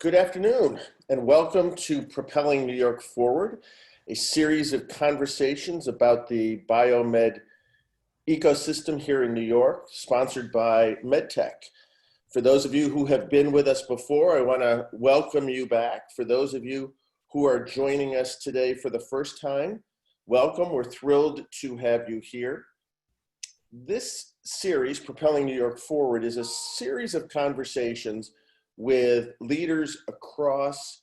Good afternoon, and welcome to Propelling New York Forward, a series of conversations about the biomed ecosystem here in New York, sponsored by MedTech. For those of you who have been with us before, I want to welcome you back. For those of you who are joining us today for the first time, welcome. We're thrilled to have you here. This series, Propelling New York Forward, is a series of conversations with leaders across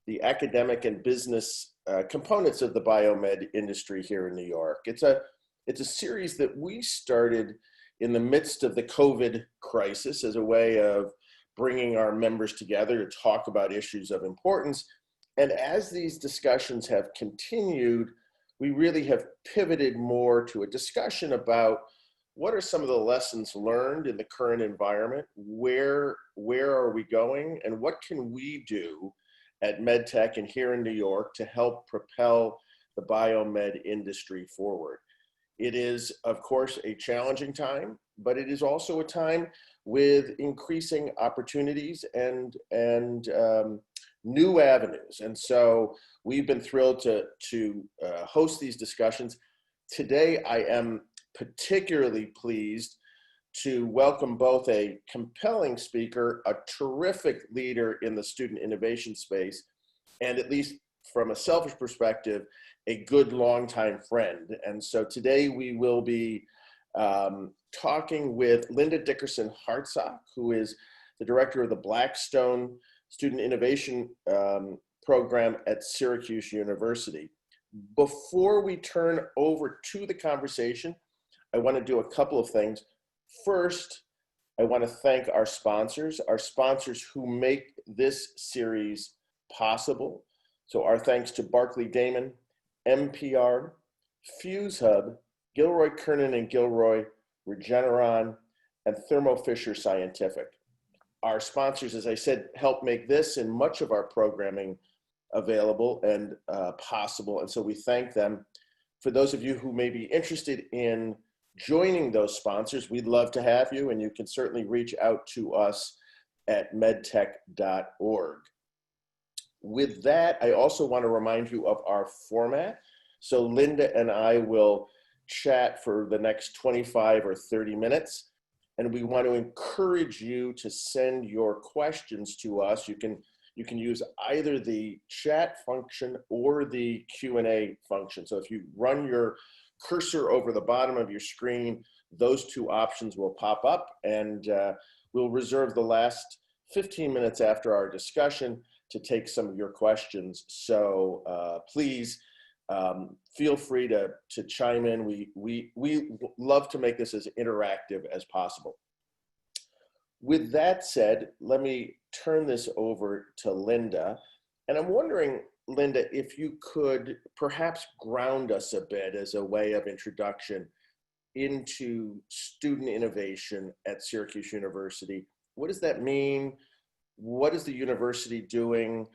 the academic and business components of the biomed industry here in New York. It's a series that we started in the midst of the COVID crisis as a way of bringing our members together to talk about issues of importance. And as these discussions have continued, we really have pivoted more to a discussion about what are some of the lessons learned in the current environment? Where are we going? And what can we do at MedTech and here in New York to help propel the biomed industry forward? It is, of course, a challenging time, but it is also a time with increasing opportunities and new avenues. And so we've been thrilled to host these discussions. Today, I am particularly pleased to welcome both a compelling speaker, a terrific leader in the student innovation space, and at least from a selfish perspective, a good longtime friend. And so today we will be talking with Linda Dickerson Hartsock, who is the director of the Blackstone Student Innovation Program at Syracuse University. Before we turn over to the conversation, I want to do a couple of things. First, I want to thank our sponsors who make this series possible. So our thanks to Barclay Damon, MPR, Fuse Hub, Gilroy Kernan and Gilroy, Regeneron, and Thermo Fisher Scientific. Our sponsors, as I said, help make this and much of our programming available and possible. And so we thank them. For those of you who may be interested in joining those sponsors, we'd love to have you, and you can certainly reach out to us at medtech.org. With that, I also want to remind you of our format. So Linda and I will chat for the next 25 or 30 minutes, and we want to encourage you to send your questions to us. You can use either the chat function or the Q&A function. So if you run your cursor over the bottom of your screen, those two options will pop up, and we'll reserve the last 15 minutes after our discussion to take some of your questions. So please feel free to chime in. We love to make this as interactive as possible. With that said, let me turn this over to Linda. And I'm wondering, Linda, if you could perhaps ground us a bit as a way of introduction into student innovation at Syracuse University. What does that mean? What is the university doing?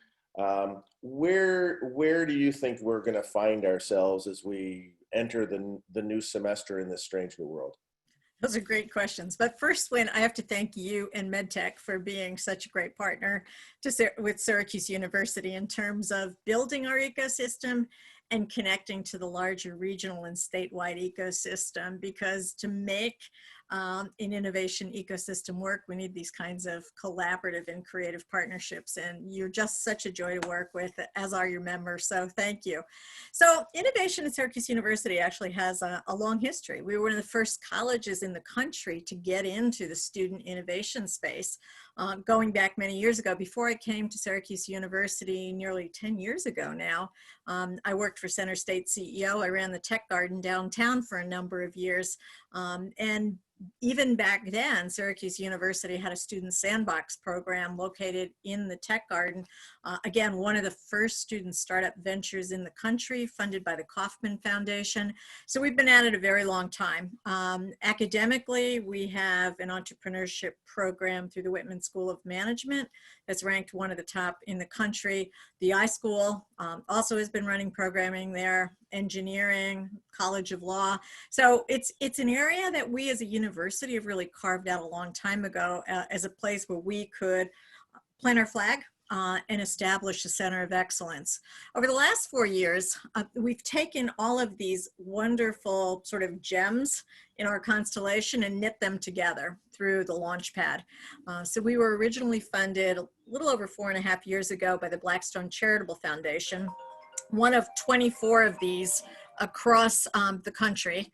Where do you think we're going to find ourselves as we enter the new semester in this strange new world? Those are great questions. But first, Wynn, I have to thank you and MedTech for being such a great partner with Syracuse University in terms of building our ecosystem and connecting to the larger regional and statewide ecosystem, because to make an innovation ecosystem work, we need these kinds of collaborative and creative partnerships. And you're just such a joy to work with, as are your members. So thank you. So innovation at Syracuse University actually has a long history. We were one of the first colleges in the country to get into the student innovation space. Going back many years ago, before I came to Syracuse University nearly 10 years ago now, I worked for Center State CEO. I ran the Tech Garden downtown for a number of years. And even back then, Syracuse University had a student sandbox program located in the Tech Garden. Again, one of the first student startup ventures in the country, funded by the Kauffman Foundation. So we've been at it a very long time. Academically, we have an entrepreneurship program through the Whitman School of Management that's ranked one of the top in the country. The iSchool also has been running programming there, engineering, College of Law. So it's an area that we as a university have really carved out a long time ago as a place where we could plant our flag, and establish a center of excellence. Over the last 4 years, we've taken all of these wonderful sort of gems in our constellation and knit them together through the LaunchPad. So we were originally funded a little over 4.5 years ago by the Blackstone Charitable Foundation, one of 24 of these across the country,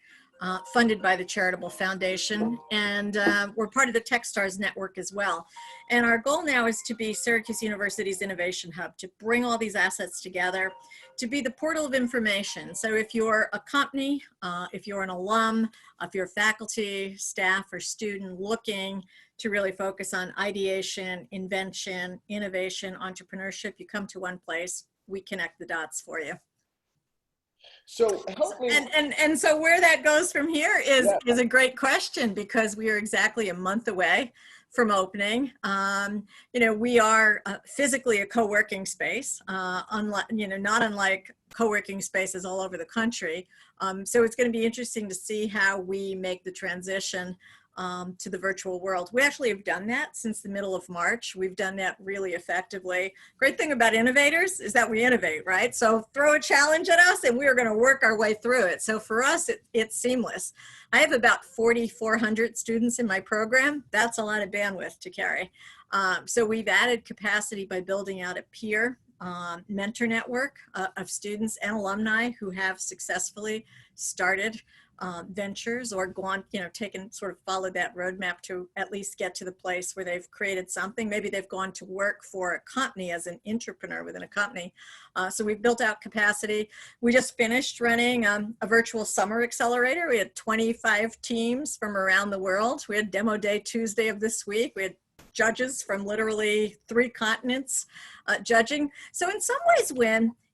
funded by the Charitable Foundation, and we're part of the Techstars network as well. And our goal now is to be Syracuse University's innovation hub, to bring all these assets together, to be the portal of information. So if you're a company, if you're an alum, if you're faculty, staff, or student looking to really focus on ideation, invention, innovation, entrepreneurship, you come to one place, we connect the dots for you. So help me. And so where that goes from here is a great question, because we are exactly a month away from opening. We are physically a co-working space, unlike, not unlike co-working spaces all over the country. So it's going to be interesting to see how we make the transition to the virtual world. We actually have done that since the middle of March. We've done that really effectively. Great thing about innovators is that we innovate, right? So throw a challenge at us and we're going to work our way through it. So for us, it's seamless. I have about 4,400 students in my program. That's a lot of bandwidth to carry. So we've added capacity by building out a peer mentor network of students and alumni who have successfully started ventures or gone, taken, sort of followed that roadmap to at least get to the place where they've created something. Maybe they've gone to work for a company as an entrepreneur within a company. So we've built out capacity. We just finished running a virtual summer accelerator. We had 25 teams from around the world. We had demo day Tuesday of this week. We had judges from literally 3 continents judging. So in some ways,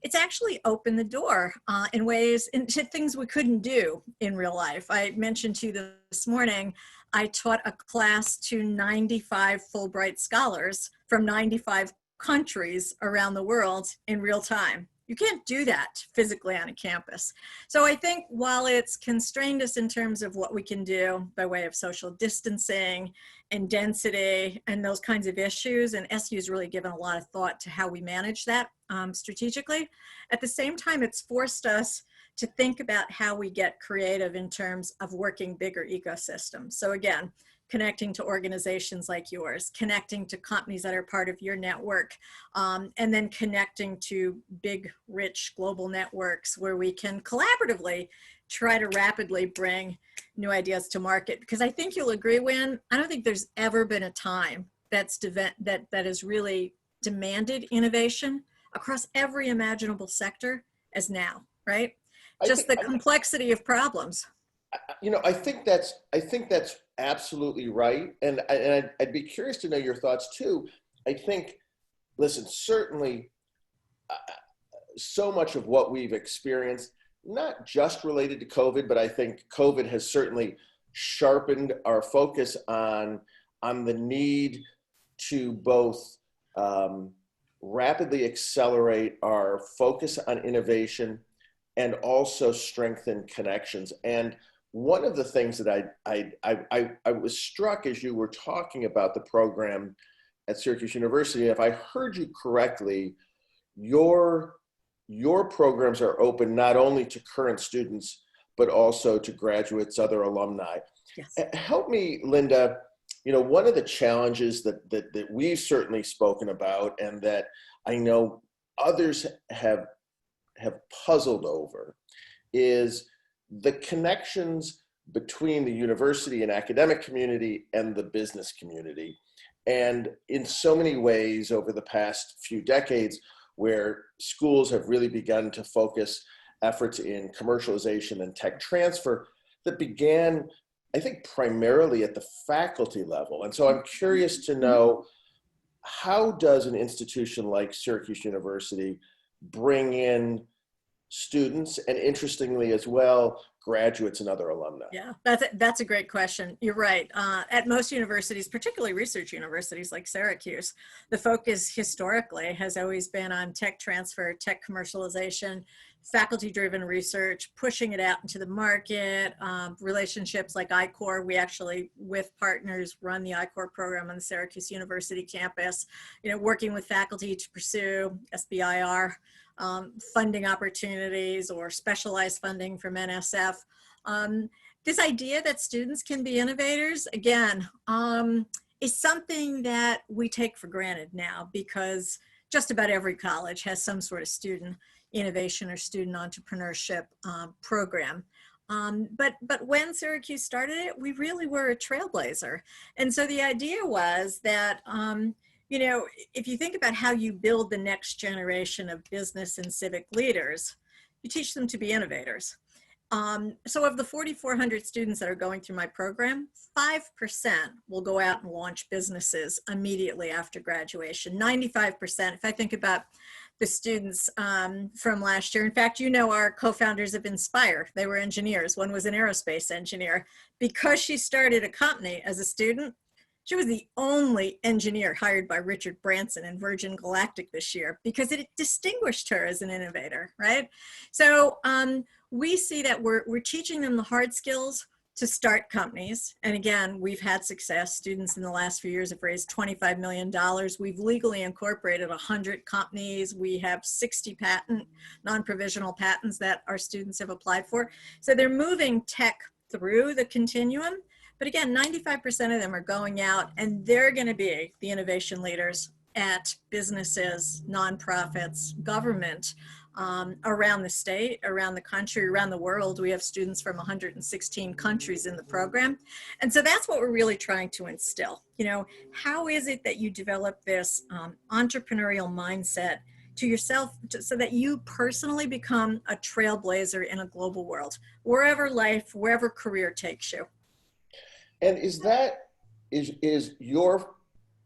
it's actually opened the door in ways, into things we couldn't do in real life. I mentioned to you this morning, I taught a class to 95 Fulbright scholars from 95 countries around the world in real time. You can't do that physically on a campus. So I think while it's constrained us in terms of what we can do by way of social distancing and density and those kinds of issues, and SU's really given a lot of thought to how we manage that strategically, at the same time, it's forced us to think about how we get creative in terms of working bigger ecosystems. So again, connecting to organizations like yours, connecting to companies that are part of your network, and then connecting to big, rich global networks where we can collaboratively try to rapidly bring new ideas to market. Because I think you'll agree, Wynn, I don't think there's ever been a time that has really demanded innovation across every imaginable sector as now, right? Just the complexity of problems. I think that's absolutely right. And I'd be curious to know your thoughts too. I think, listen, certainly so much of what we've experienced, not just related to COVID, but I think COVID has certainly sharpened our focus on the need to both rapidly accelerate our focus on innovation and also strengthen connections. And one of the things that I was struck as you were talking about the program at Syracuse University, if I heard you correctly, your programs are open not only to current students, but also to graduates, other alumni. Yes. Help me, Linda. One of the challenges that we've certainly spoken about and that I know others have puzzled over is the connections between the university and academic community and the business community. And in so many ways over the past few decades, where schools have really begun to focus efforts in commercialization and tech transfer that began, I think, primarily at the faculty level. And so I'm curious to know, how does an institution like Syracuse University bring in students and, interestingly as well, graduates and other alumni? Yeah, that's a great question. You're right. At most universities, particularly research universities like Syracuse, the focus historically has always been on tech transfer, tech commercialization, faculty-driven research, pushing it out into the market, relationships like I-Corps. We actually, with partners, run the I-Corps program on the Syracuse University campus, working with faculty to pursue SBIR funding opportunities or specialized funding from NSF. This idea that students can be innovators, again, is something that we take for granted now, because just about every college has some sort of student innovation or student entrepreneurship program. But when Syracuse started it, we really were a trailblazer. And so the idea was that, if you think about how you build the next generation of business and civic leaders, you teach them to be innovators. So of the 4,400 students that are going through my program, 5% will go out and launch businesses immediately after graduation. 95%, if I think about the students from last year. In fact, our co-founders of Inspire, they were engineers. One was an aerospace engineer. Because she started a company as a student, she was the only engineer hired by Richard Branson and Virgin Galactic this year, because it distinguished her as an innovator, right? So we see that we're teaching them the hard skills to start companies. And again, we've had success. Students in the last few years have raised $25 million. We've legally incorporated 100 companies. We have 60 non-provisional patents that our students have applied for. So they're moving tech through the continuum. But again, 95% of them are going out and they're going to be the innovation leaders at businesses, nonprofits, government, around the state, around the country, around the world. We have students from 116 countries in the program. And so that's what we're really trying to instill. How is it that you develop this entrepreneurial mindset to yourself so that you personally become a trailblazer in a global world, wherever career takes you? And is your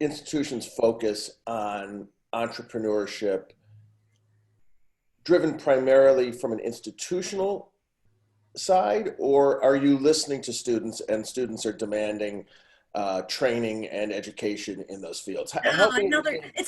institution's focus on entrepreneurship driven primarily from an institutional side, or are you listening to students and students are demanding training and education in those fields? It's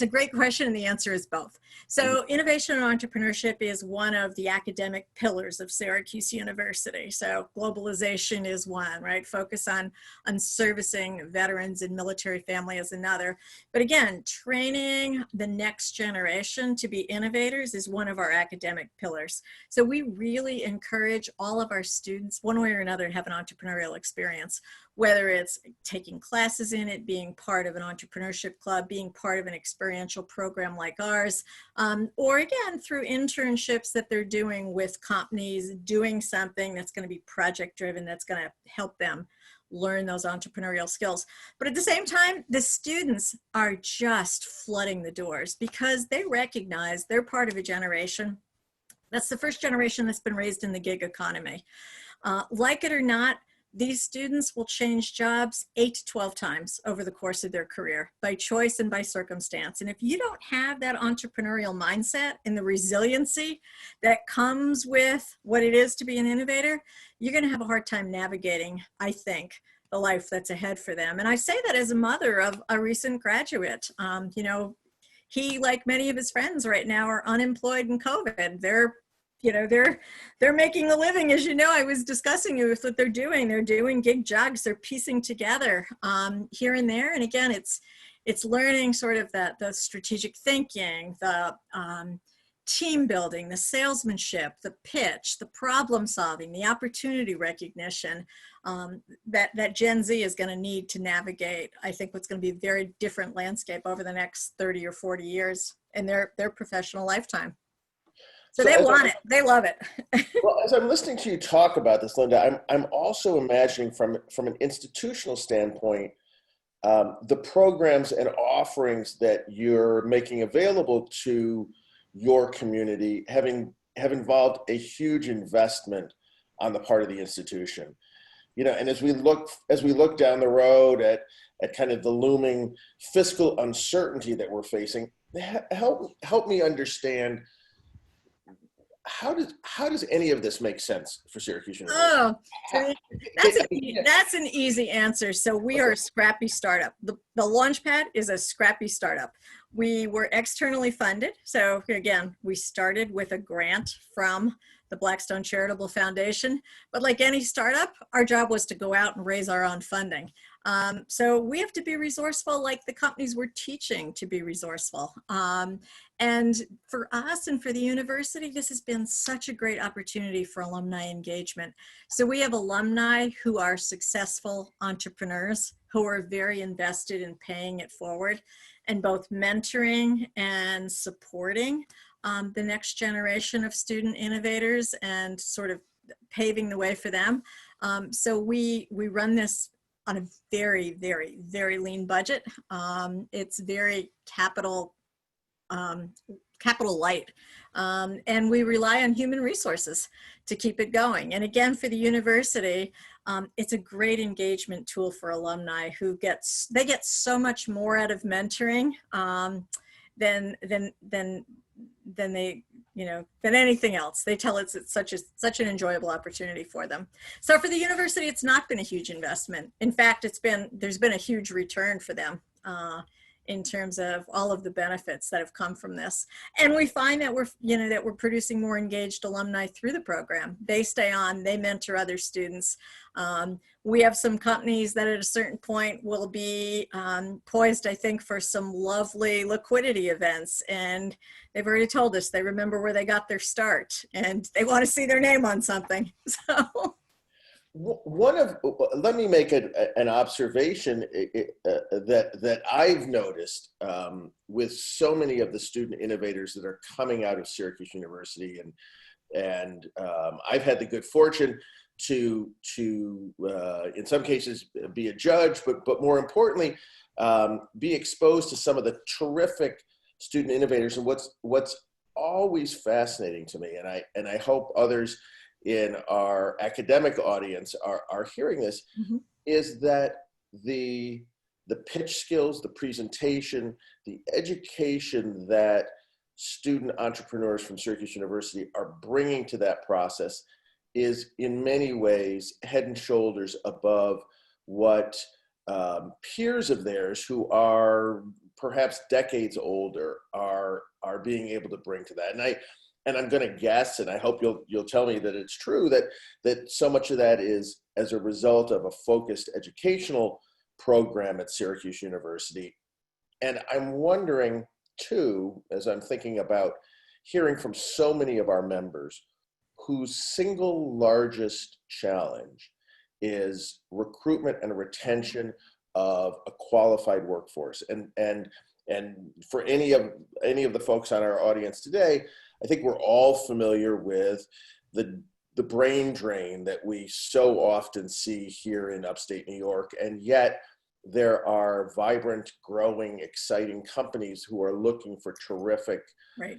a great question, and the answer is both. So innovation and entrepreneurship is one of the academic pillars of Syracuse University. So globalization is one, right? Focus on servicing veterans and military family is another. But again, training the next generation to be innovators is one of our academic pillars. So we really encourage all of our students, one way or another, to have an entrepreneurial experience, whether it's taking classes in it, being part of an entrepreneurship club, being part of an experiential program like ours, or again, through internships that they're doing with companies, doing something that's going to be project driven, that's going to help them learn those entrepreneurial skills. But at the same time, the students are just flooding the doors because they recognize they're part of a generation. That's the first generation that's been raised in the gig economy. Like it or not, these students will change jobs 8 to 12 times over the course of their career by choice and by circumstance. And if you don't have that entrepreneurial mindset and the resiliency that comes with what it is to be an innovator, you're going to have a hard time navigating, I think, the life that's ahead for them. And I say that as a mother of a recent graduate. He, like many of his friends right now, are unemployed in COVID. They're making a living, as you know. I was discussing with what they're doing. They're doing gig jobs. They're piecing together here and there. And again, it's learning sort of the strategic thinking, the team building, the salesmanship, the pitch, the problem solving, the opportunity recognition that Gen Z is going to need to navigate, I think, what's going to be a very different landscape over the next 30 or 40 years in their professional lifetime. So they want it. They love it. Well, as I'm listening to you talk about this, Linda, I'm also imagining from an institutional standpoint, the programs and offerings that you're making available to your community have involved a huge investment on the part of the institution. And as we look down the road at kind of the looming fiscal uncertainty that we're facing, help me understand how does any of this make sense for Syracuse University? Oh, so that's an easy answer. So we are a scrappy startup. The LaunchPad is a scrappy startup. We were externally funded. So again, we started with a grant from the Blackstone Charitable Foundation. But like any startup, our job was to go out and raise our own funding. So we have to be resourceful like the companies we're teaching to be resourceful. And for us and for the university, this has been such a great opportunity for alumni engagement. So we have alumni who are successful entrepreneurs who are very invested in paying it forward and both mentoring and supporting the next generation of student innovators and sort of paving the way for them. So we run this on a very, very, very lean budget. It's very capital light. And we rely on human resources to keep it going. And again, for the university, it's a great engagement tool for alumni who get so much more out of mentoring than they, than anything else. They tell it's such an enjoyable opportunity for them. So for the university, it's not been a huge investment. In fact, there's been a huge return for them in terms of all of the benefits that have come from this. And we find that we're producing more engaged alumni through the program. They stay on, they mentor other students. We have some companies that at a certain point will be poised, I think, for some lovely liquidity events. And they've already told us they remember where they got their start and they want to see their name on something. So. Let me make an observation that I've noticed with so many of the student innovators that are coming out of Syracuse University, and I've had the good fortune to in some cases be a judge, but more importantly, be exposed to some of the terrific student innovators. And what's always fascinating to me, and I hope others in our academic audience are hearing this, mm-hmm. is that the pitch skills, the presentation, the education that student entrepreneurs from Syracuse University are bringing to that process is in many ways head and shoulders above what peers of theirs who are perhaps decades older are being able to bring to that. And I'm going to guess, and I hope you'll tell me that it's true, that so much of that is as a result of a focused educational program at Syracuse University. And I'm wondering too, as I'm thinking about hearing from so many of our members whose single largest challenge is recruitment and retention of a qualified workforce. And for any of the folks on our audience today, I think we're all familiar with the brain drain that we so often see here in upstate New York, and yet there are vibrant, growing, exciting companies who are looking for terrific right.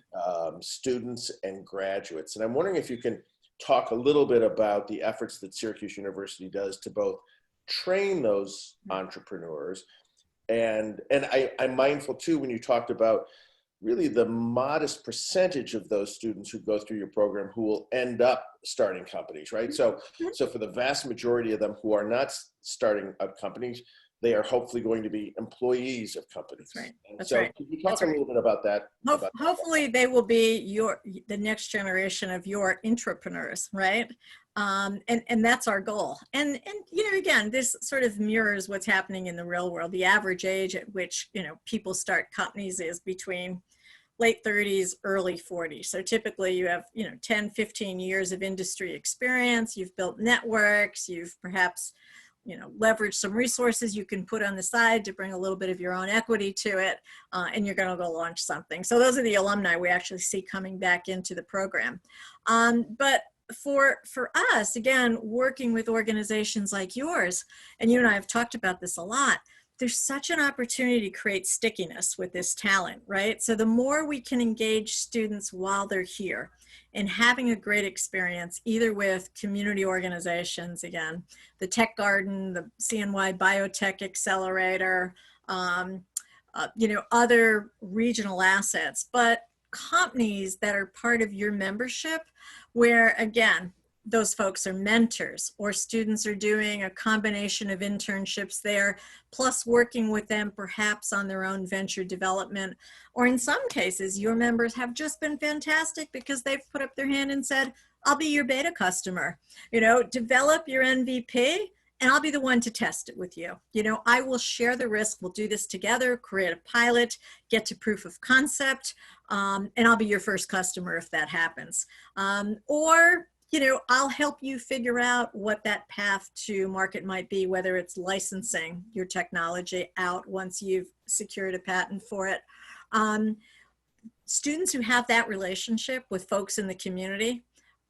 Students and graduates. And I'm wondering if you can talk a little bit about the efforts that Syracuse University does to both train those entrepreneurs, and I'm mindful too when you talked about really the modest percentage of those students who go through your program who will end up starting companies, right? So for the vast majority of them who are not starting up companies, they are hopefully going to be employees of companies. That's right. That's right. Can you talk a little bit about that? Hopefully they will be the next generation of your entrepreneurs, right? And that's our goal. And again, this sort of mirrors what's happening in the real world. The average age at which, people start companies is between late 30s, early 40s. So typically you have, 10, 15 years of industry experience. You've built networks. You've perhaps, leveraged some resources you can put on the side to bring a little bit of your own equity to it. And you're going to go launch something. So those are the alumni we actually see coming back into the program. But for us, again, working with organizations like yours, and you and I have talked about this a lot, there's such an opportunity to create stickiness with this talent, right? So the more we can engage students while they're here and having a great experience, either with community organizations, again, the Tech Garden, the CNY Biotech Accelerator, other regional assets, but companies that are part of your membership where, again, those folks are mentors or students are doing a combination of internships there, plus working with them perhaps on their own venture development. Or in some cases, your members have just been fantastic because they've put up their hand and said, I'll be your beta customer, develop your MVP and I'll be the one to test it with you. I will share the risk. We'll do this together, create a pilot, get to proof of concept, and I'll be your first customer if that happens. Or I'll help you figure out what that path to market might be, whether it's licensing your technology out once you've secured a patent for it. Students who have that relationship with folks in the community,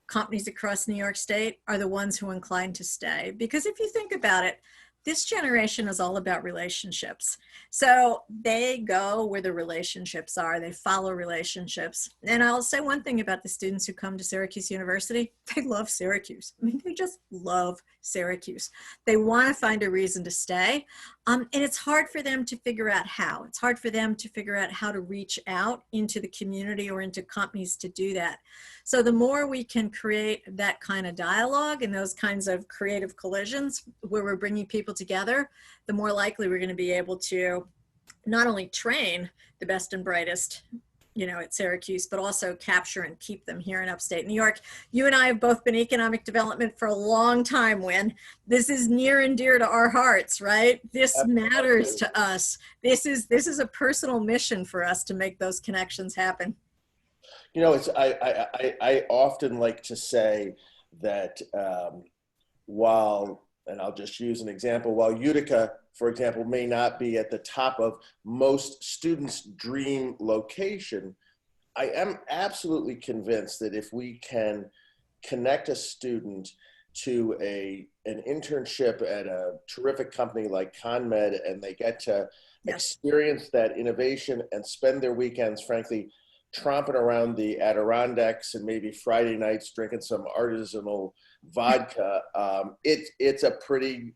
companies across New York State, are the ones who are inclined to stay. Because if you think about it, this generation is all about relationships. So they go where the relationships are, they follow relationships. And I'll say one thing about the students who come to Syracuse University, they love Syracuse. I mean, they just love Syracuse. They want to find a reason to stay. And it's hard for them to figure out how. It's hard for them to figure out how to reach out into the community or into companies to do that. So the more we can create that kind of dialogue and those kinds of creative collisions where we're bringing people together, the more likely we're going to be able to not only train the best and brightest, at Syracuse, but also capture and keep them here in upstate New York. You and I have both been economic development for a long time, Win. This is near and dear to our hearts, right? This matters to us. This is a personal mission for us to make those connections happen. I often like to say that and I'll just use an example, while Utica, for example, may not be at the top of most students' dream location, I am absolutely convinced that if we can connect a student to an internship at a terrific company like ConMed, and they get to experience that innovation and spend their weekends, frankly, tromping around the Adirondacks and maybe Friday nights drinking some artisanal vodka, it's a pretty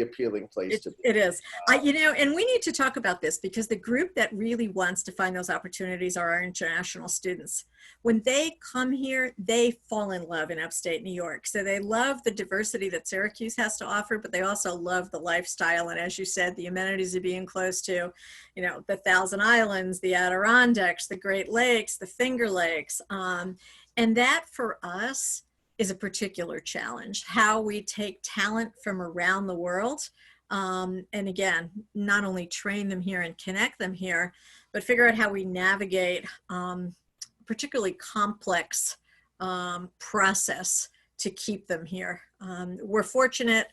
appealing place to be. It is. And we need to talk about this because the group that really wants to find those opportunities are our international students. When they come here, they fall in love in upstate New York. So they love the diversity that Syracuse has to offer, but they also love the lifestyle. And as you said, the amenities of being close to, the Thousand Islands, the Adirondacks, the Great Lakes, the Finger Lakes. And that for us is a particular challenge, how we take talent from around the world. And again, not only train them here and connect them here, but figure out how we navigate particularly complex process to keep them here. We're fortunate.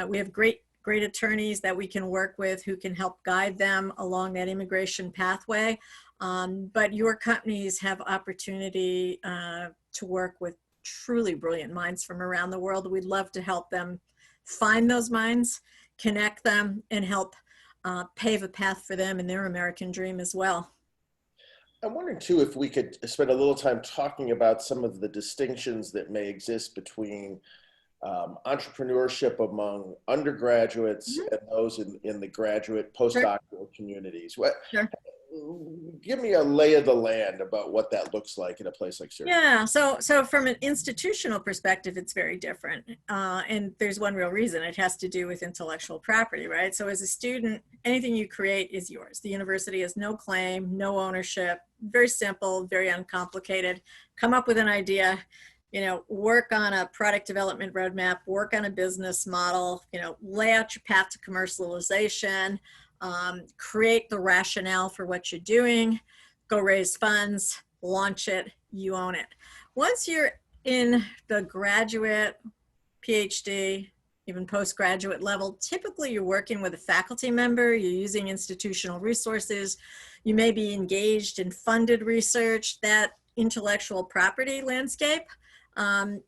We have great attorneys that we can work with who can help guide them along that immigration pathway. But your companies have opportunity to work with truly brilliant minds from around the world. We'd love to help them find those minds, connect them, and help pave a path for them in their American dream as well. I'm wondering too if we could spend a little time talking about some of the distinctions that may exist between entrepreneurship among undergraduates and those in the graduate postdoctoral communities. Sure. Give me a lay of the land about what that looks like in a place like Syracuse. Yeah, so from an institutional perspective, it's very different. And there's one real reason. It has to do with intellectual property, right? So as a student, anything you create is yours. The university has no claim, no ownership, very simple, very uncomplicated. Come up with an idea, work on a product development roadmap, work on a business model, lay out your path to commercialization, create the rationale for what you're doing, go raise funds, launch it, you own it. Once you're in the graduate, PhD, even postgraduate level, typically you're working with a faculty member, you're using institutional resources, you may be engaged in funded research. That intellectual property landscape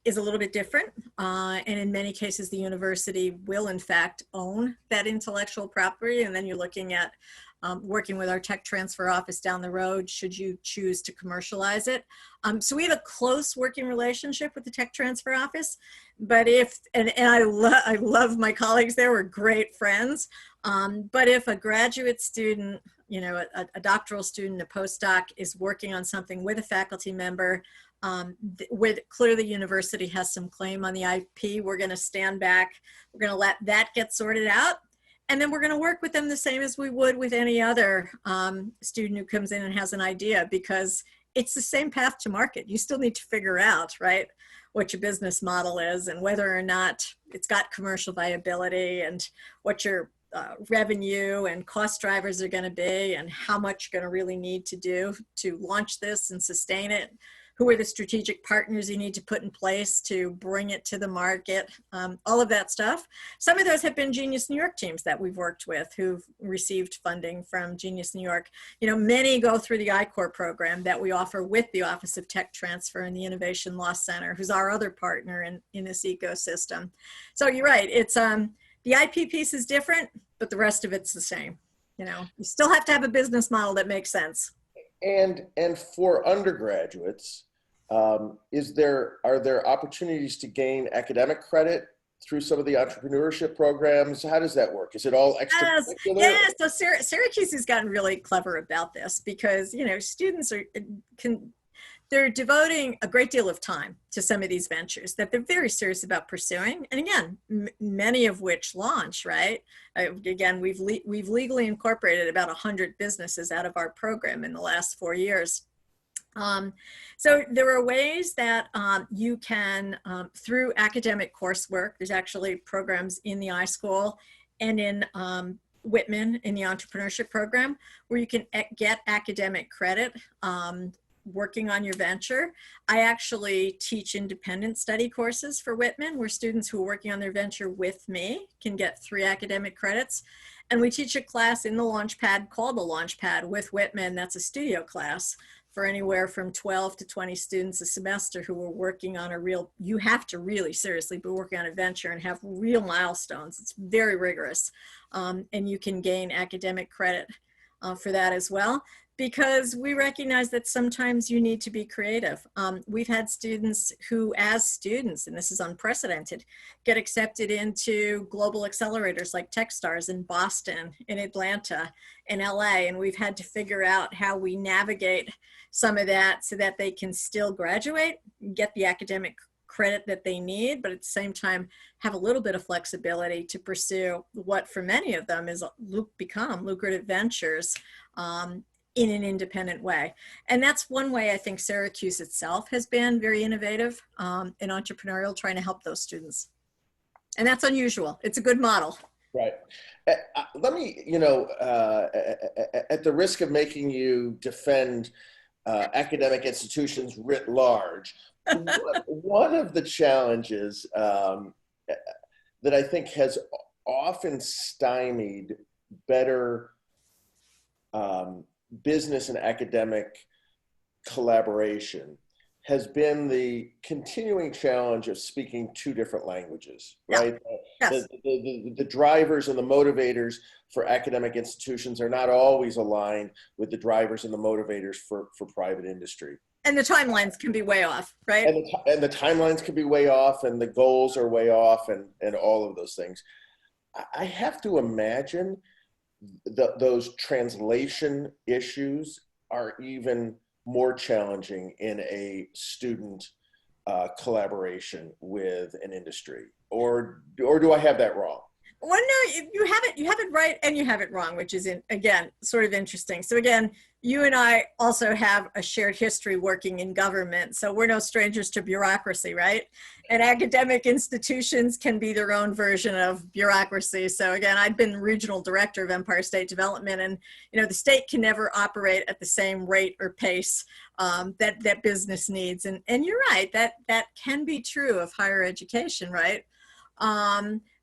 is a little bit different. And in many cases, the university will in fact own that intellectual property. And then you're looking at working with our tech transfer office down the road, should you choose to commercialize it. So we have a close working relationship with the tech transfer office, but I love my colleagues there, we're great friends. But if a graduate student, you know, a doctoral student, a postdoc is working on something with a faculty member, with clearly the university has some claim on the IP, we're going to stand back. We're going to let that get sorted out. And then we're going to work with them the same as we would with any other student who comes in and has an idea, because it's the same path to market. You still need to figure out, right, what your business model is and whether or not it's got commercial viability, and what your revenue and cost drivers are going to be, and how much you're going to really need to do to launch this and sustain it. Who are the strategic partners you need to put in place to bring it to the market, all of that stuff. Some of those have been Genius New York teams that we've worked with who've received funding from Genius New York. You know, many go through the I-Corps program that we offer with the Office of Tech Transfer and the Innovation Law Center, who's our other partner in this ecosystem. So you're right, it's the IP piece is different, but the rest of it's the same. You know, you still have to have a business model that makes sense. And for undergraduates, are there opportunities to gain academic credit through some of the entrepreneurship programs? How does that work? Is it all extracurricular? Yes. So Syracuse has gotten really clever about this, because, you know, students they're devoting a great deal of time to some of these ventures that they're very serious about pursuing. And again, many of which launch, right? Again, we've legally incorporated about 100 businesses out of our program in the last 4 years. So there are ways that you can, through academic coursework, there's actually programs in the iSchool and in Whitman in the Entrepreneurship program where you can get academic credit working on your venture. I actually teach independent study courses for Whitman where students who are working on their venture with me can get 3 academic credits. And we teach a class in the LaunchPad called the LaunchPad with Whitman. That's a studio class for anywhere from 12 to 20 students a semester who are working on a real, you have to really seriously be working on a venture and have real milestones. It's very rigorous. And you can gain academic credit for that as well, because we recognize that sometimes you need to be creative. We've had students who, as students, and this is unprecedented, get accepted into global accelerators like Techstars in Boston, in Atlanta, in LA, and we've had to figure out how we navigate some of that so that they can still graduate, get the academic credit that they need, but at the same time have a little bit of flexibility to pursue what for many of them is become lucrative ventures in an independent way. And that's one way I think Syracuse itself has been very innovative and entrepreneurial, trying to help those students. And that's unusual. It's a good model. Right. Let me, you know, at the risk of making you defend academic institutions writ large, one of the challenges that I think has often stymied better business and academic collaboration has been the continuing challenge of speaking 2 different languages, right? Yeah. Yes. The drivers and the motivators for academic institutions are not always aligned with the drivers and the motivators for private industry. And the timelines can be way off, right? And the timelines can be way off, and the goals are way off, and all of those things. I have to imagine those translation issues are even more challenging in a student collaboration with an industry, or do I have that wrong? Well, no, you have it right and you have it wrong, which is, again, sort of interesting. So again, you and I also have a shared history working in government. So we're no strangers to bureaucracy, right? And academic institutions can be their own version of bureaucracy. So again, I've been regional director of Empire State Development, and you know, the state can never operate at the same rate or pace that business needs. And you're right, that can be true of higher education, right?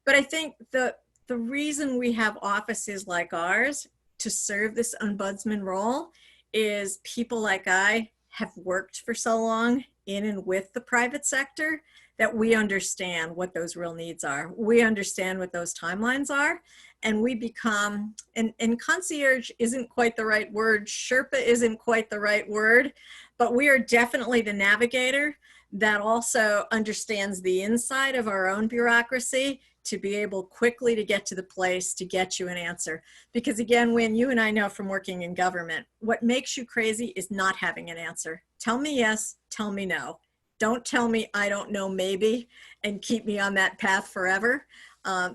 But I think the reason we have offices like ours to serve this ombudsman role is people like I have worked for so long in and with the private sector that we understand what those real needs are. We understand what those timelines are, and we become, and concierge isn't quite the right word, Sherpa isn't quite the right word, but we are definitely the navigator that also understands the inside of our own bureaucracy to be able quickly to get to the place to get you an answer. Because again, when you and I know from working in government, what makes you crazy is not having an answer. Tell me yes, tell me no. Don't tell me I don't know maybe and keep me on that path forever.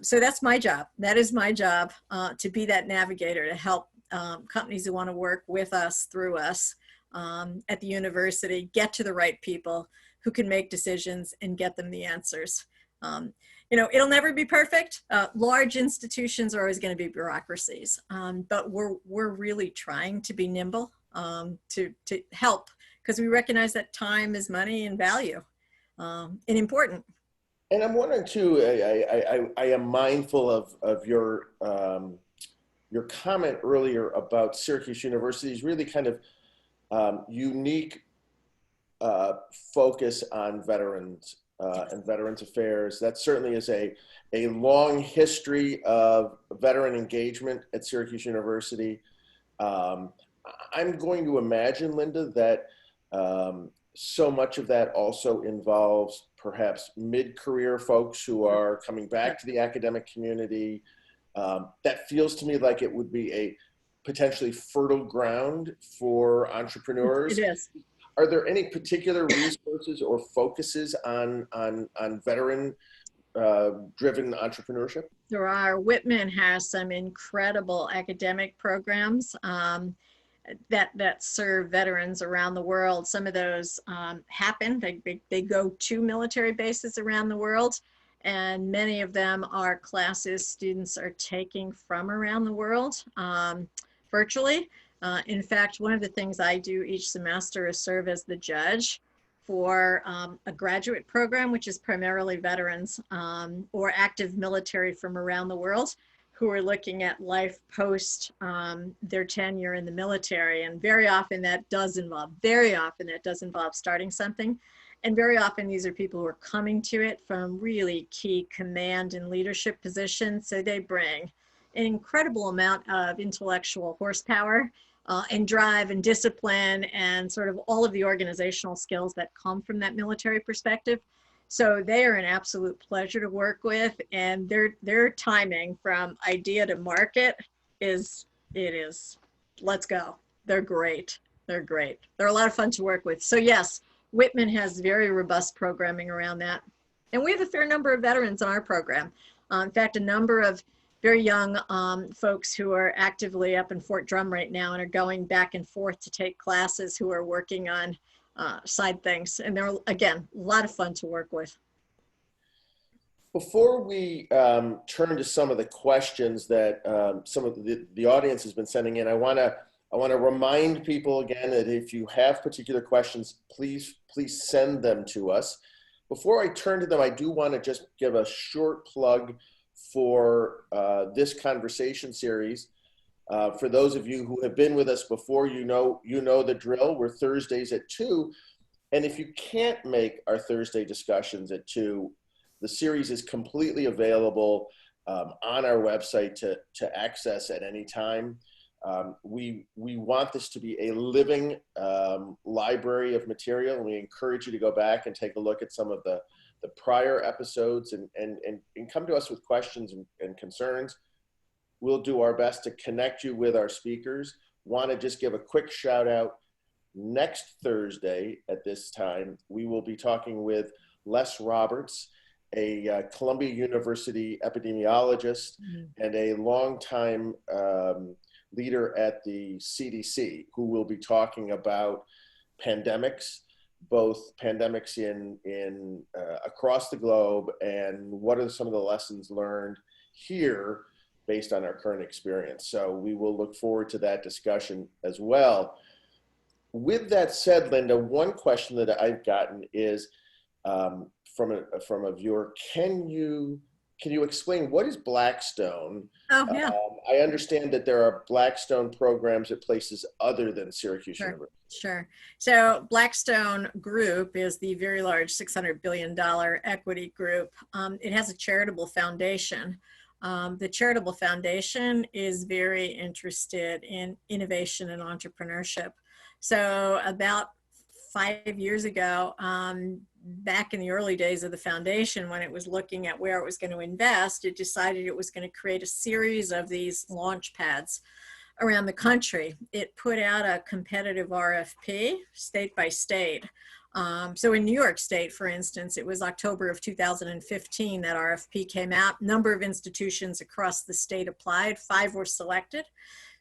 So that's my job. That is my job, to be that navigator to help companies who want to work with us, through us, at the university, get to the right people who can make decisions and get them the answers. You know, it'll never be perfect. Large institutions are always going to be bureaucracies, but we're really trying to be nimble, to help, because we recognize that time is money and value, and important. And I'm wondering too, I am mindful of your comment earlier about Syracuse University's really kind of unique focus on veterans and veterans affairs. That certainly is a long history of veteran engagement at Syracuse University. I'm going to imagine, Linda, that so much of that also involves perhaps mid-career folks who are coming back to the academic community. That feels to me like it would be a potentially fertile ground for entrepreneurs. It is. Are there any particular resources or focuses on veteran driven entrepreneurship? There are. Whitman has some incredible academic programs that serve veterans around the world. Some of those happen. They go to military bases around the world, and many of them are classes students are taking from around the world virtually. In fact, one of the things I do each semester is serve as the judge for a graduate program, which is primarily veterans or active military from around the world who are looking at life post their tenure in the military. And very often that does involve starting something. And very often these are people who are coming to it from really key command and leadership positions. So they bring an incredible amount of intellectual horsepower and drive and discipline and sort of all of the organizational skills that come from that military perspective. So they are an absolute pleasure to work with, and their timing from idea to market is let's go. They're great. They're great. They're a lot of fun to work with. So yes, Whitman has very robust programming around that. And we have a fair number of veterans in our program. In fact, a number of very young folks who are actively up in Fort Drum right now and are going back and forth to take classes, who are working on side things. And they're, again, a lot of fun to work with. Before we turn to some of the questions that some of the audience has been sending in, I want to remind people again that if you have particular questions, please send them to us. Before I turn to them, I do want to just give a short plug for this conversation series. For those of you who have been with us before, you know the drill. We're Thursdays at 2. And if you can't make our Thursday discussions at 2, the series is completely available on our website to access at any time. We want this to be a living library of material, and we encourage you to go back and take a look at some of the prior episodes and come to us with questions and concerns. We'll do our best to connect you with our speakers. Want to just give a quick shout out. Next Thursday at this time, we will be talking with Les Roberts, a Columbia University epidemiologist and a longtime leader at the CDC, who will be talking about pandemics, both pandemics in across the globe, and what are some of the lessons learned here based on our current experience. So we will look forward to that discussion as well. With that said, Linda, one question that I've gotten is from a viewer. Can you explain what is Blackstone? Oh, yeah. I understand that there are Blackstone programs at places other than Syracuse University. Sure. So Blackstone Group is the very large $600 billion equity group. It has a charitable foundation. The charitable foundation is very interested in innovation and entrepreneurship. So about 5 years ago, back in the early days of the foundation, when it was looking at where it was going to invest, it decided it was going to create a series of these launch pads around the country. It put out a competitive RFP state by state. So in New York State, for instance, it was October of 2015 that RFP came out. Number of institutions across the state applied, 5 were selected.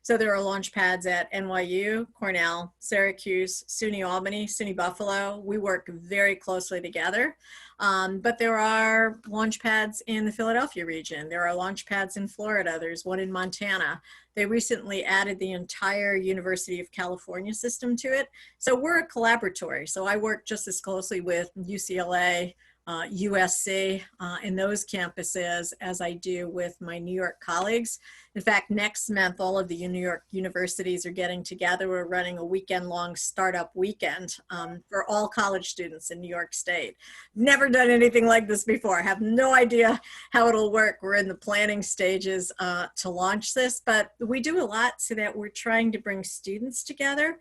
So there are launch pads at NYU, Cornell, Syracuse, SUNY Albany, SUNY Buffalo. We work very closely together. But there are launch pads in the Philadelphia region. There are launch pads in Florida. There's one in Montana. They recently added the entire University of California system to it. So we're a collaboratory. So I work just as closely with UCLA, USC, in those campuses as I do with my New York colleagues. In fact, next month, all of the New York universities are getting together. We're running a weekend-long startup weekend for all college students in New York State. Never done anything like this before. I have no idea how it'll work. We're in the planning stages to launch this, but we do a lot so that we're trying to bring students together.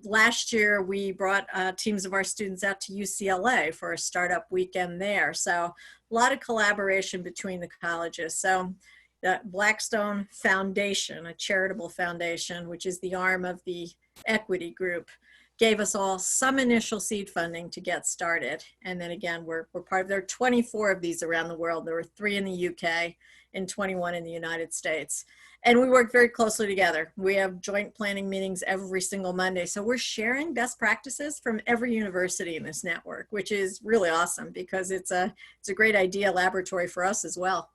Last year, we brought teams of our students out to UCLA for a startup weekend there. So a lot of collaboration between the colleges. So the Blackstone Foundation, a charitable foundation, which is the arm of the equity group, gave us all some initial seed funding to get started. And then again, we're part of, there are 24 of these around the world. There were 3 in the UK and 21 in the United States. And we work very closely together. We have joint planning meetings every single Monday. So we're sharing best practices from every university in this network, which is really awesome because it's a great idea laboratory for us as well.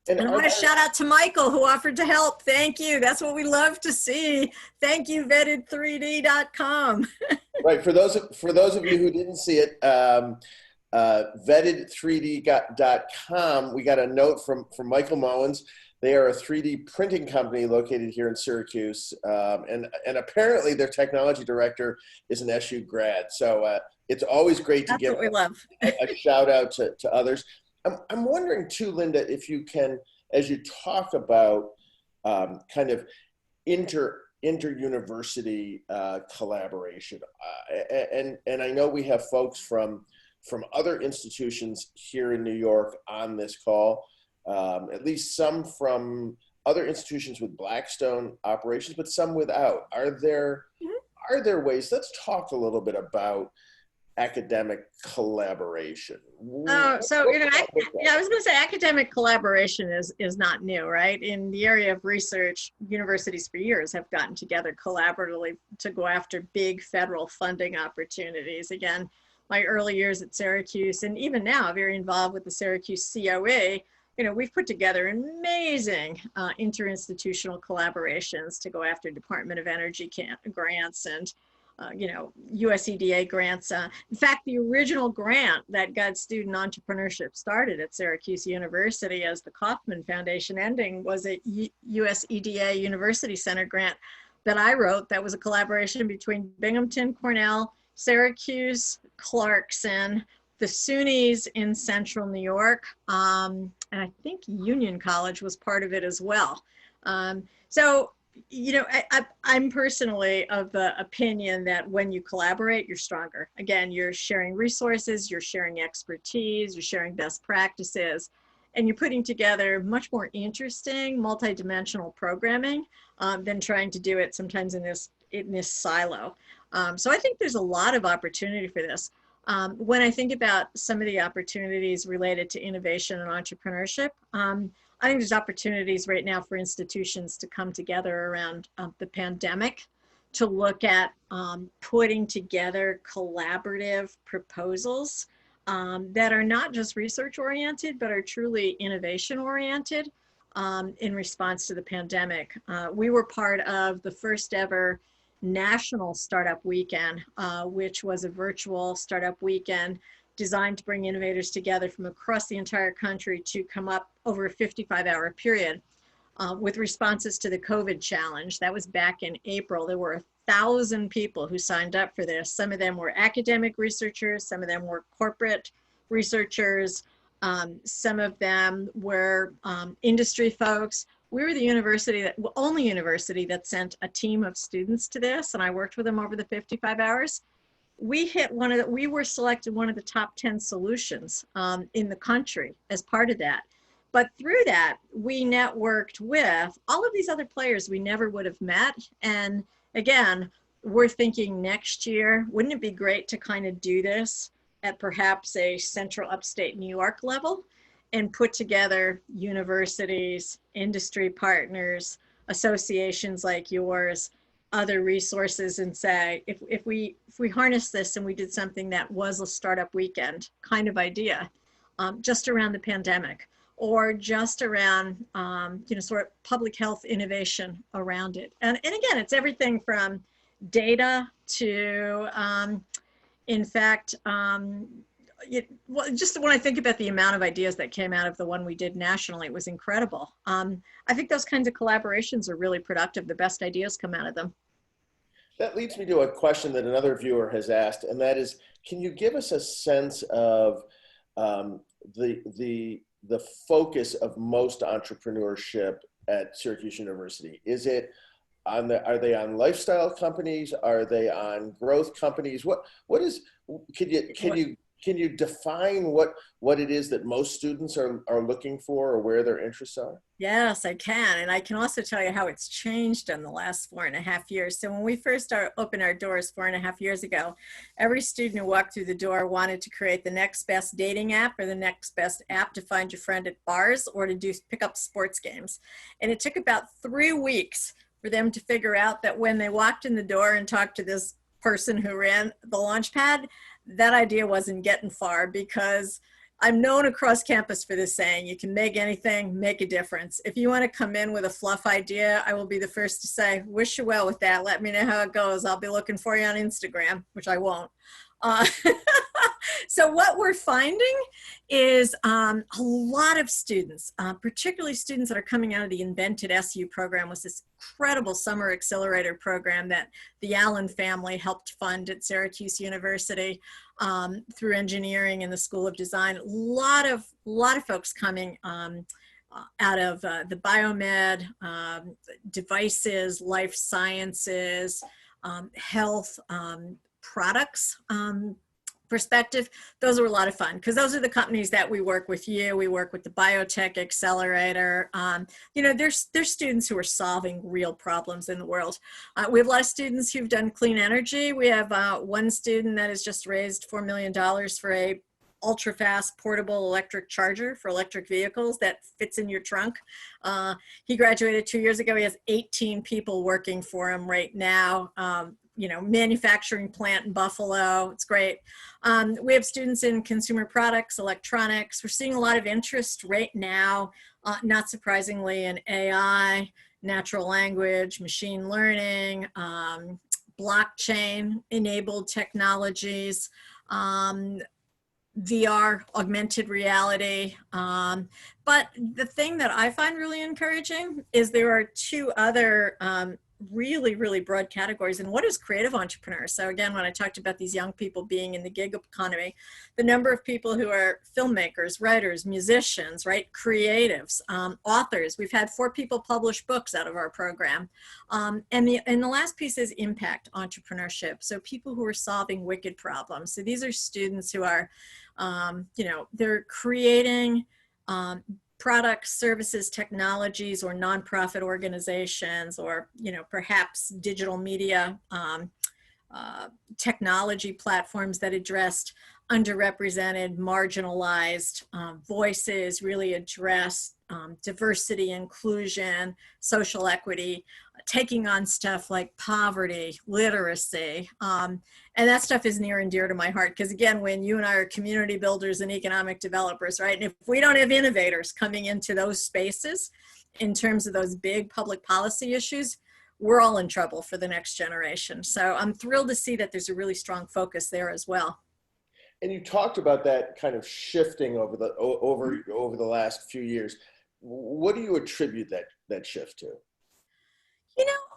And I want to shout out to Michael who offered to help. Thank you. That's what we love to see. Thank you, vetted3d.com. Right. For those of you who didn't see it, vetted3d.com, we got a note from Michael Mowens. They are a 3D printing company located here in Syracuse, and apparently their technology director is an SU grad. So it's always great to give a shout out to others. I'm wondering too, Linda, if you can, as you talk about kind of inter-university collaboration, and I know we have folks from other institutions here in New York on this call. At least some from other institutions with Blackstone operations, but some without. Are there ways? Let's talk a little bit about academic collaboration. Oh, so I was going to say academic collaboration is not new, right? In the area of research, universities for years have gotten together collaboratively to go after big federal funding opportunities. Again, my early years at Syracuse, and even now, very involved with the Syracuse COE. We've put together amazing interinstitutional collaborations to go after Department of Energy grants and, USEDA grants. In fact, the original grant that got student entrepreneurship started at Syracuse University as the Kauffman Foundation ending was a USEDA University Center grant that I wrote that was a collaboration between Binghamton, Cornell, Syracuse, Clarkson, the SUNYs in Central New York, and I think Union College was part of it as well. I'm personally of the opinion that when you collaborate, you're stronger. Again, you're sharing resources, you're sharing expertise, you're sharing best practices, and you're putting together much more interesting, multidimensional programming than trying to do it sometimes in this silo. So I think there's a lot of opportunity for this. When I think about some of the opportunities related to innovation and entrepreneurship, I think there's opportunities right now for institutions to come together around the pandemic to look at putting together collaborative proposals that are not just research oriented, but are truly innovation oriented in response to the pandemic. We were part of the first ever National Startup Weekend, which was a virtual startup weekend designed to bring innovators together from across the entire country to come up over a 55-hour period with responses to the COVID challenge. That was back in April. There were 1,000 people who signed up for this. Some of them were academic researchers, some of them were corporate researchers, some of them were industry folks. We were the only university that sent a team of students to this, and I worked with them over the 55 hours. we were selected one of the top 10 solutions in the country as part of that. But through that, we networked with all of these other players we never would have met. And again, we're thinking next year, wouldn't it be great to kind of do this at perhaps a central upstate New York level and put together universities, industry partners, associations like yours, other resources, and say, if we harness this and we did something that was a startup weekend kind of idea, just around the pandemic, or just around sort of public health innovation around it. And again, it's everything from data to in fact, just when I think about the amount of ideas that came out of the one we did nationally, it was incredible. I think those kinds of collaborations are really productive. The best ideas come out of them. That leads me to a question that another viewer has asked, and that is, can you give us a sense of the focus of most entrepreneurship at Syracuse University? Is it on are they on lifestyle companies? Are they on growth companies? Can you define what it is that most students are looking for, or where their interests are? Yes, I can. And I can also tell you how it's changed in the last 4.5 years. So when we first opened our doors 4.5 years ago, every student who walked through the door wanted to create the next best dating app or the next best app to find your friend at bars or to pick up sports games. And it took about 3 weeks for them to figure out that when they walked in the door and talked to this person who ran the LaunchPad, that idea wasn't getting far, because I'm known across campus for this saying, you can make anything, make a difference. If you want to come in with a fluff idea, I will be the first to say, wish you well with that. Let me know how it goes. I'll be looking for you on Instagram, which I won't. So what we're finding is a lot of students, particularly students that are coming out of the Invented SU program, was this incredible summer accelerator program that the Allen family helped fund at Syracuse University through engineering and the School of Design. A lot of folks coming out of the biomed, devices, life sciences, health, products perspective. Those are a lot of fun, because those are the companies that we work with. We work with the biotech accelerator. There's students who are solving real problems in the world. We have a lot of students who've done clean energy. We have one student that has just raised $4 million for a ultra-fast portable electric charger for electric vehicles that fits in your trunk. He graduated 2 years ago. He has 18 people working for him right now. Manufacturing plant in Buffalo. It's great. We have students in consumer products, electronics. We're seeing a lot of interest right now, not surprisingly, in AI, natural language, machine learning, blockchain enabled technologies, VR, augmented reality. But the thing that I find really encouraging is there are 2 other really, really broad categories. And what is creative entrepreneurs? So again, when I talked about these young people being in the gig economy, the number of people who are filmmakers, writers, musicians, right? Creatives, authors. We've had 4 people publish books out of our program. And the last piece is impact entrepreneurship. So people who are solving wicked problems. So these are students who are, they're creating products, services, technologies, or nonprofit organizations, or perhaps digital media technology platforms that addressed underrepresented, marginalized voices, really address diversity, inclusion, social equity, taking on stuff like poverty, literacy. And that stuff is near and dear to my heart, because again, when you and I are community builders and economic developers, right? And if we don't have innovators coming into those spaces in terms of those big public policy issues, we're all in trouble for the next generation. So I'm thrilled to see that there's a really strong focus there as well. And you talked about that kind of shifting over the last few years. What do you attribute that shift to?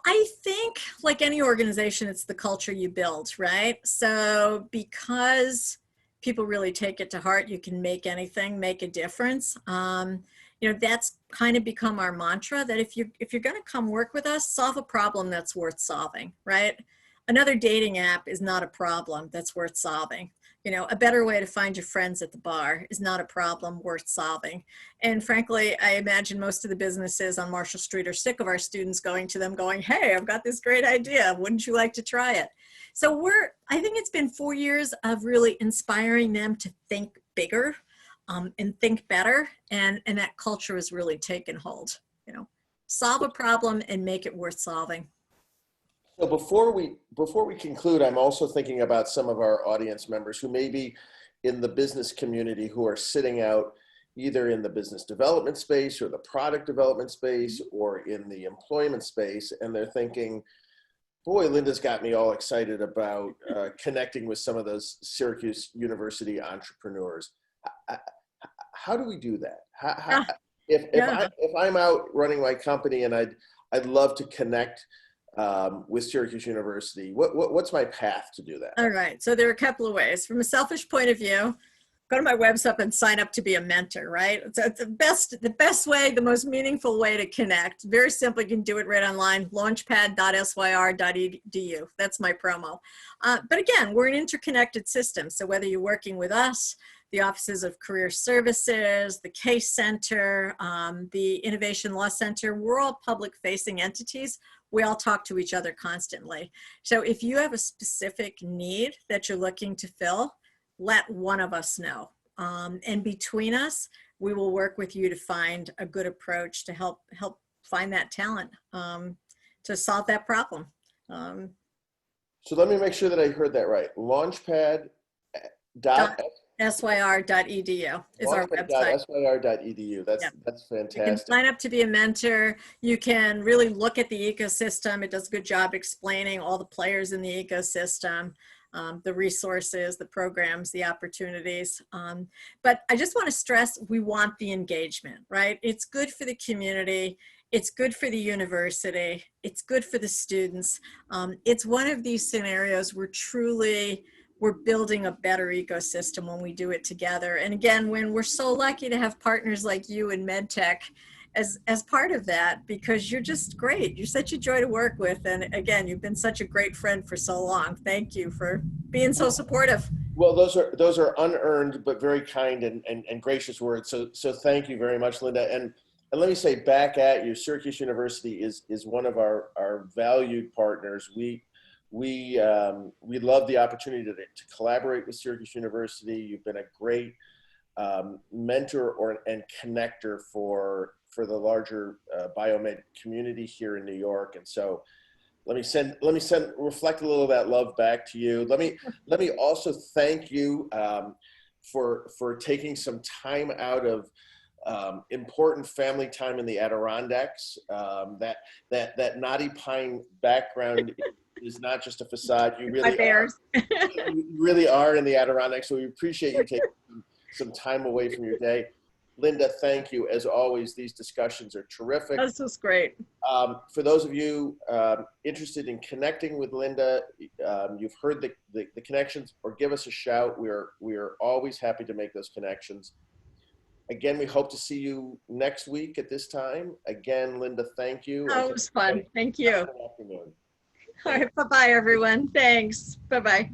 I think, like any organization, it's the culture you build, right? So because people really take it to heart, you can make anything, make a difference. That's kind of become our mantra, that if you're going to come work with us, solve a problem that's worth solving, right? another dating app is not a problem that's worth solving. You know, a better way to find your friends at the bar is not a problem worth solving. And frankly, I imagine most of the businesses on Marshall Street are sick of our students going to them going, hey, I've got this great idea. Wouldn't you like to try it? So I think it's been 4 years of really inspiring them to think bigger and think better. And that culture has really taken hold, you know, solve a problem and make it worth solving. So before we conclude, I'm also thinking about some of our audience members who may be in the business community who are sitting out either in the business development space or the product development space or in the employment space, and they're thinking, boy, Linda's got me all excited about connecting with some of those Syracuse University entrepreneurs. How do we do that? If I'm out running my company and I'd love to connect with Syracuse University, what's my path to do that? All right, so there are a couple of ways. From a selfish point of view, go to my website and sign up to be a mentor, right? It's the best way, the most meaningful way to connect. Very simple, you can do it right online, launchpad.syr.edu. That's my promo. But again, we're an interconnected system. So whether you're working with us, the Offices of Career Services, the Case Center, the Innovation Law Center, we're all public-facing entities. We all talk to each other constantly. So if you have a specific need that you're looking to fill, let one of us know. And between us, we will work with you to find a good approach to help find that talent to solve that problem. So let me make sure that I heard that right. Launchpad.syr.edu is our website. syr.edu. That's fantastic. You can sign up to be a mentor. You can really look at the ecosystem. It does a good job explaining all the players in the ecosystem, the resources, the programs, the opportunities. But I just want to stress, we want the engagement, right? It's good for the community. It's good for the university. It's good for the students. It's one of these scenarios where truly we're building a better ecosystem when we do it together. And again, when we're so lucky to have partners like you in MedTech as part of that, because you're just great. You're such a joy to work with. And again, you've been such a great friend for so long. Thank you for being so supportive. Well, those are unearned, but very kind and gracious words. So thank you very much, Linda. And let me say back at you, Syracuse University is one of our valued partners. We love the opportunity to collaborate with Syracuse University. You've been a great mentor and connector for the larger biomed community here in New York. And so let me reflect a little of that love back to you. Let me also thank you for taking some time out of important family time in the Adirondacks. That Knotty Pine background is not just a facade. You really are in the Adirondacks. So we appreciate you taking some time away from your day. Linda, thank you. As always, these discussions are terrific. This was great. For those of you interested in connecting with Linda, you've heard the connections, or give us a shout. We are always happy to make those connections. Again, we hope to see you next week at this time. Again, Linda, thank you. Oh, it was fun. Thank you. All right. Bye-bye, everyone. Thanks. Bye-bye.